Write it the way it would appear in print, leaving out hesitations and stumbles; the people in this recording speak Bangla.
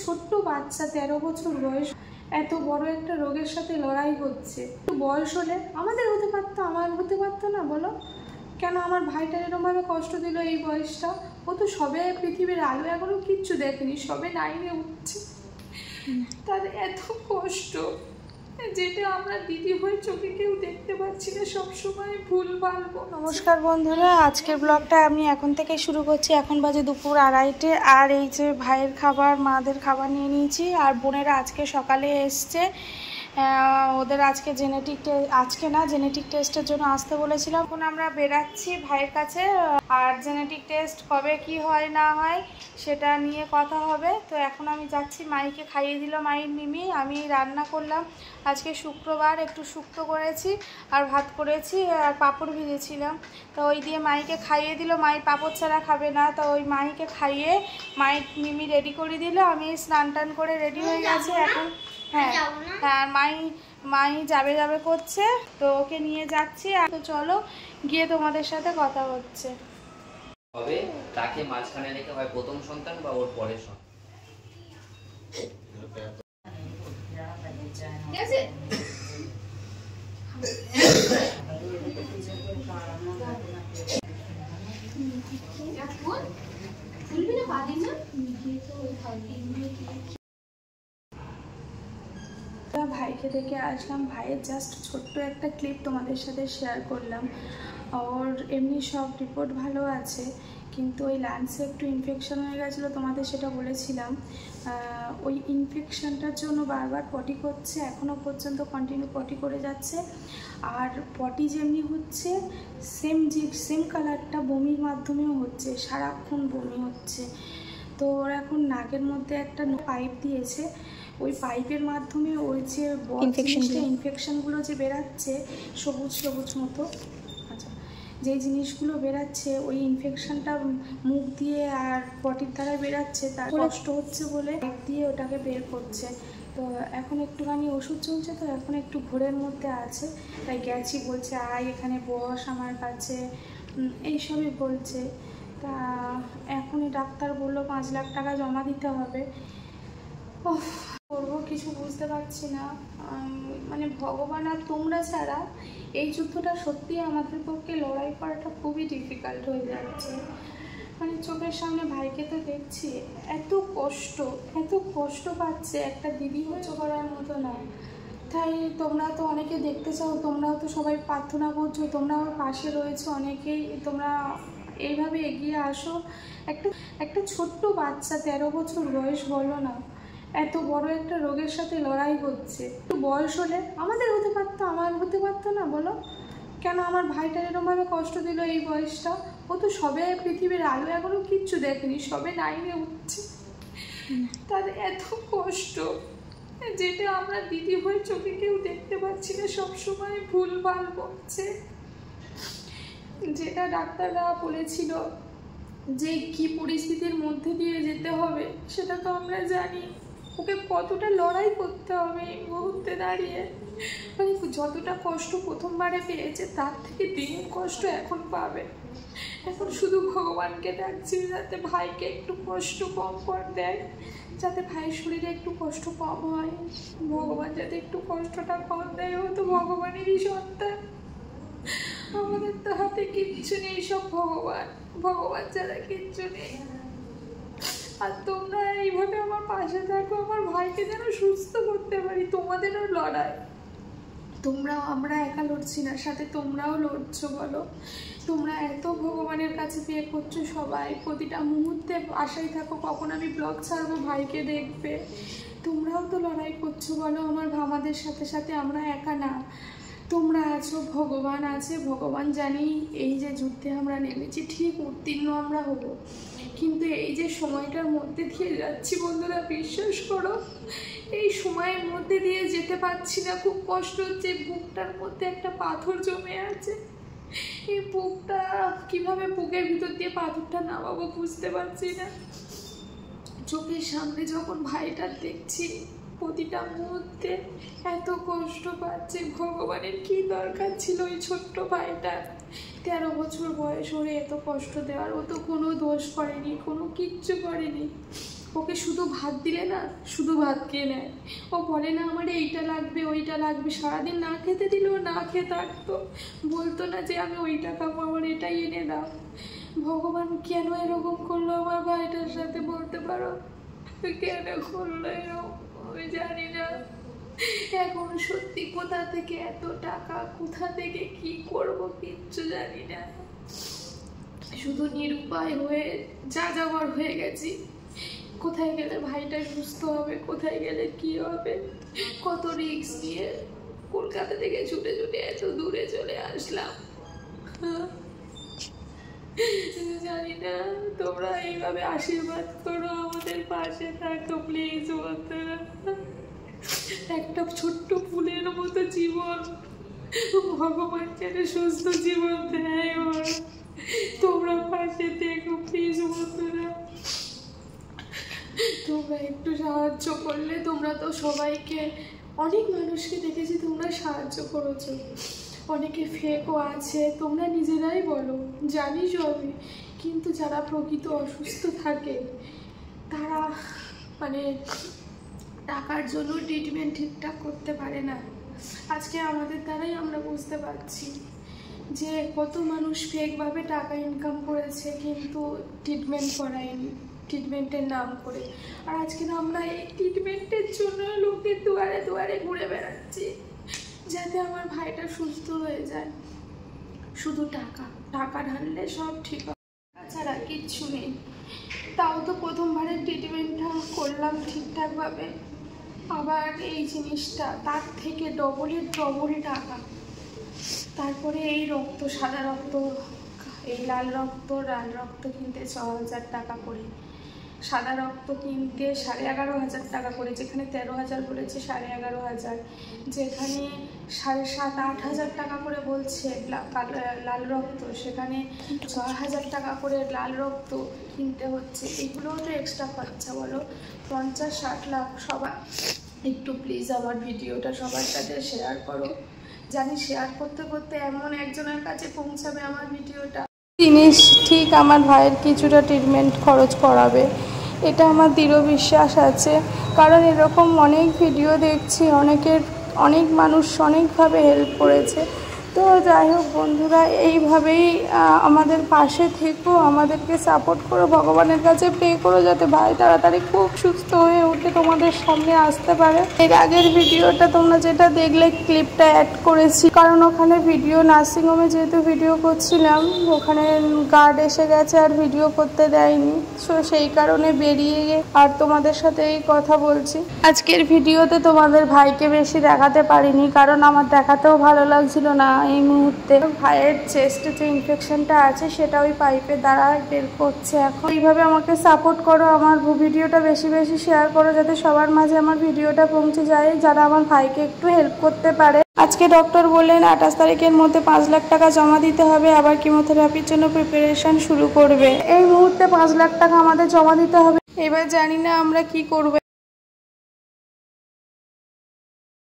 ছোট্ট বাচ্চা 13 বছর বয়স এত বড় একটা রোগের সাথে লড়াই করছে। বয়স হলে আমাদের হতে পারতো, আমার হতে পারতো না বলো? কেন আমার ভাইটার এরকমভাবে কষ্ট দিল এই বয়সটা? ও তো সবে পৃথিবীর আলো এখনো কিচ্ছু দেখেনি, সবে 9-এ উঠছে, তার এত কষ্ট যেটা আমরা দিদি হয়ে চোখে কেউ দেখতে পাচ্ছি না, সবসময় ভুল ভালবো। নমস্কার বন্ধুরা, আজকের ব্লগটা আমি এখন থেকে শুরু করছি। এখন বাজে দুপুর 2:30, আর এই যে ভাইয়ের খাবার মাদের খাবার নিয়ে নিয়েছি। আর বোনেরা আজকে সকালে এসছে, ওদের আজকে জেনেটিক টেস্টের জন্য আসতে বলেছিলাম। এখন আমরা বেরাচ্ছি ভাইয়ের কাছে, আর জেনেটিক টেস্ট কবে কি হয় না হয় সেটা নিয়ে কথা হবে। তো এখন আমি যাচ্ছি, মাইকে খাইয়ে দিল মায়ের মিমি। আমি রান্না করলাম আজকে শুক্রবার, একটু শুক্তো করেছি আর ভাত করেছি আর পাঁপড় ভেজেছিলাম। তো ওই দিয়ে মাইকে খাইয়ে দিল, মাই পাঁপড় ছাড়া খাবে না। তো ওই মাইকে খাইয়ে মায়ের মিমি রেডি করে দিল। আমি স্নান টান করে রেডি হয়ে গেছি এখন। হ্যাঁ হ্যাঁ, মাই যাবে করছে, তো ওকে নিয়ে যাচ্ছি। আর তো চলো গিয়ে তোমাদের সাথে কথা হচ্ছে। হবে তাকে মাঝখানে রেখে হয় প্রথম সন্তান বা ওর পরের সন্তান। ঠিক আছে? ভাইকে দেখে আসলাম, ভাইয়ের জাস্ট ছোট্ট একটা ক্লিপ তোমাদের সাথে শেয়ার করলাম। ওর এমনি সব রিপোর্ট ভালো আছে, কিন্তু ওই লাংসে একটু ইনফেকশন হয়ে গেছিলো, তোমাদের সেটা বলেছিলাম। ওই ইনফেকশনটার জন্য বারবার পটি করছে, এখনও পর্যন্ত কন্টিনিউ পটি করে যাচ্ছে। আর পটি যেমনি হচ্ছে সেম কালারটা বমির মাধ্যমেও হচ্ছে, সারাক্ষণ বমি হচ্ছে। তো ওর এখন নাকের মধ্যে একটা পাইপ দিয়েছে, ওই পাইপের মাধ্যমে ওই যে ইনফেকশনগুলো যে বেরাচ্ছে সবুজ মতো, আচ্ছা, যে জিনিসগুলো বেরাচ্ছে ওই ইনফেকশনটা মুখ দিয়ে আর পটির দ্বারা বেরাচ্ছে, তার কষ্ট হচ্ছে বলে পাইপ দিয়ে ওটাকে বের করছে। তো এখন একটুখানি ওষুধ চলছে, তো এখন একটু ঘোরের মধ্যে আছে, তাই গেছি, বলছে আয় এখানে বস আমার কাছে, এইসবই বলছে। তা এখনই ডাক্তার বললো 5 লাখ টাকা জমা দিতে হবে। করবো কিছু বুঝতে পারছি না, মানে ভগবান আর তোমরা ছাড়া এই যুদ্ধটা সত্যি আমাদের পক্ষে লড়াই করাটা খুবই ডিফিকাল্ট হয়ে যাচ্ছে। মানে চোখের সামনে ভাইকে তো দেখছি এত কষ্ট পাচ্ছে, একটা দিদি হচ্ছে করার মতো না। তাই তোমরা তো অনেকে দেখতে চাও, তোমরাও তো সবাই প্রার্থনা করছো, তোমরা আমার পাশে রয়েছে অনেকেই, তোমরা এইভাবে এগিয়ে আসো। একটা ছোট্ট বাচ্চা 13 বছর বয়স, বলো না, এত বড় একটা রোগের সাথে লড়াই করছে। একটু বয়স হলে আমাদের হতে পারতো, আমার হতে পারতো না বলো? কেন আমার ভাইটার এরকমভাবে কষ্ট দিল এই বয়সটা? ও তো সবে পৃথিবীর আলো এখনো কিচ্ছু দেখেনি, সবে 9-এ উঠছে, তার এত কষ্ট যেটা আমরা দিদি হয়ে চোখে কেউ দেখতে পাচ্ছি না, সবসময় ভুল ভাল করছে। যেটা ডাক্তাররা বলেছিল যে কি পরিস্থিতির মধ্যে দিয়ে যেতে হবে সেটা তো আমরা জানি, ওকে কতটা লড়াই করতে হবে এই মুহূর্তে দাঁড়িয়ে। মানে যতটা কষ্ট প্রথমবারে পেয়েছে তার থেকে দ্বিগুণ কষ্ট এখন পাবে। এখন শুধু ভগবানকে ডাকছি যাতে ভাইকে একটু কষ্ট কম করে দেয়, যাতে ভাইয়ের শরীরে একটু কষ্ট কম হয়, ভগবান যাতে একটু কষ্টটা কম দেয়। ও তো ভগবানেরই সন্তান, আমাদের তো হাতে কিচ্ছু নেই, সব ভগবান ছাড়া কিচ্ছু নেই। আর তোমরা এইভাবে আমার পাশে থাকো, আমার ভাইকে যেন সুস্থ করতে পারি। তোমাদেরও লড়াই, আমরা একা লড়ছি না, সাথে তোমরাও লড়ছো। বলো, তোমরা এত ভগবানের কাছে প্রে করছো, সবাই প্রতিটা মুহূর্তে আশায় থাকো কখন আমি ব্লগ ছাড়বো, ভাইকে দেখবে। তোমরাও তো লড়াই করছো, বলো আমাদের সাথে আমরা একা না, তোমরা আছো, ভগবান আছে। ভগবান জানি এই যে যুদ্ধে আমরা নেমেছি ঠিক উত্তীর্ণ আমরা হব, কিন্তু এই যে সময়টার মধ্যে দিয়ে যাচ্ছি বন্ধুরা, বিশ্বাস করো এই সময়ের মধ্যে দিয়ে যেতে পারছি না, খুব কষ্ট হচ্ছে। বুকটার মধ্যে একটা পাথর জমে আছে, এই বুকটা কিভাবে বুকের ভিতর দিয়ে পাথরটা নামাবো বুঝতে পারছি না। চোখের সামনে যখন ভাইটা দেখছি প্রতিটা মুহূর্তে এত কষ্ট পাচ্ছে, ভগবানের কি দরকার ছিল ওই ছোট্ট ভাইটার? 13 বছর বয়স, ওরে এত কষ্ট দেওয়ার। ও তো কোনো দোষ করেনি, কোনো কিচ্ছু করেনি, ওকে শুধু ভাত দিলে না শুধু ভাত খেয়ে নেয়। ও বলে না আমার এইটা লাগবে ওইটা লাগবে, সারাদিন না খেতে দিলেও না খেয়ে থাকতো, বলতো না যে আমি ওইটা খাবো, আমার এটাই এনে দাও। ভগবান কেন এরকম করলো আমার ভাইটার সাথে বলতে পারো? কেন করলো এরকম আমি জানি না। এখন সত্যি কোথা থেকে এত টাকা, কোথা থেকে কি করব কিচ্ছু জানি না, শুধু নিরুপায় হয়ে যা যাওয়ার হয়ে গেছি। কোথায় গেলে ভাইটা সুস্থ হবে, কোথায় গেলে কি হবে, কত রিস্ক নিয়ে কলকাতা থেকে ছুটে ছুটে এত দূরে চলে আসলাম। জানি না, তোমরা এইভাবে আশীর্বাদ করো, আমাদের পাশে থাকো প্লিজ বন্ধুরা। একটা ছোট্ট ফুলের মতো জীবন ভগবান যেন সুস্থ জীবন দেয় ওর, তোমরা পাশে থেকো প্লিজ বন্ধুরা। তোমরা একটু সাহায্য করলে, তোমরা তো সবাইকে, অনেক মানুষকে দেখেছি তোমরা সাহায্য করেছো, অনেকে ফেকও আছে, তোমরা নিজেরাই বলো, জানিস আমি। কিন্তু যারা প্রকৃত অসুস্থ থাকে তারা মানে টাকার জন্য ট্রিটমেন্ট ঠিকঠাক করতে পারে না। আজকে আমাদের দ্বারাই আমরা বুঝতে পারছি যে কত মানুষ ফেকভাবে টাকা ইনকাম করেছে কিন্তু ট্রিটমেন্ট করায়নি, ট্রিটমেন্টের নাম করে। আর আজকে আমরা এই ট্রিটমেন্টের জন্য লোকের দুয়ারে দুয়ারে ঘুরে বেড়াচ্ছি যাতে আমার ভাইটা সুস্থ হয়ে যায়। শুধু টাকা টাকা ঢাললে সব ঠিক হবে, তাছাড়া কিচ্ছু নেই। তাও তো প্রথমবারের ট্রিটমেন্টটা করলাম ঠিকঠাকভাবে, আবার এই জিনিসটা তার থেকে ডবল টাকা। তারপরে এই রক্ত, সাদা রক্ত, এই লাল রক্ত কিনতে 6,000 টাকা করে, সাদা রক্ত কিনতে 11,500 টাকা করে, যেখানে 13,000 বলেছে 11,500, যেখানে 7,000-8,000 টাকা করে বলছে লাল রক্ত, সেখানে 6,000 টাকা করে লাল রক্ত কিনতে হচ্ছে। এগুলোও তো এক্সট্রা খরচা বলো, 50-60 লাখ। সবাই একটু প্লিজ আমার ভিডিওটা সবার সাথে শেয়ার করো, জানি শেয়ার করতে করতে এমন একজনের কাছে পৌঁছাবে আমার ভিডিওটা, জিনিস ঠিক আমার ভাইয়ের কিছুটা ট্রিটমেন্ট খরচ করাবে, এটা আমার দৃঢ় বিশ্বাস আছে। কারণ এরকম অনেক ভিডিও দেখছি, অনেক মানুষ অনেকভাবে হেল্প করেছে। তো যাই হোক বন্ধুরা, এইভাবেই আমাদের পাশে থেকো, আমাদেরকে সাপোর্ট করো, ভগবানের কাছে প্রে করো যাতে ভাই তাড়াতাড়ি খুব সুস্থ হয়ে উঠে তোমাদের সামনে আসতে পারে। এর আগের ভিডিওটা তোমরা যেটা দেখলে ক্লিপটা অ্যাড করেছি, কারণ ওখানে ভিডিও নার্সিংহোমে যেহেতু ভিডিও করছিলাম, ওখানে গার্ড এসে গেছে আর ভিডিও করতে দেয়নি, সো সেই কারণে বেরিয়ে আর তোমাদের সাথে এই কথা বলছি। আজকের ভিডিওতে তোমাদের ভাইকে বেশি দেখাতে পারিনি, কারণ আমার দেখাতেও ভালো লাগছিল না এই মুহূর্তে। ভাইয়ের চেস্টে যে ইনফেকশনটা আছে সেটা ওই পাইপের দ্বারা বের করছে এখন। এইভাবে আমাকে সাপোর্ট করো, আমার ভিডিওটা বেশি বেশি শেয়ার করো যাতে সবার মাঝে আমার ভিডিওটা পৌঁছে যায়, যারা আমার ভাইকে একটু হেল্প করতে পারে। আজকে ডক্টর বললেন 28 তারিখের মধ্যে 5 লাখ টাকা জমা দিতে হবে, আবার কিমোথেরাপির জন্য প্রিপারেশন শুরু করবে। এই মুহূর্তে 5 লাখ টাকা আমাদের জমা দিতে হবে। এবার জানি না আমরা কি করবো।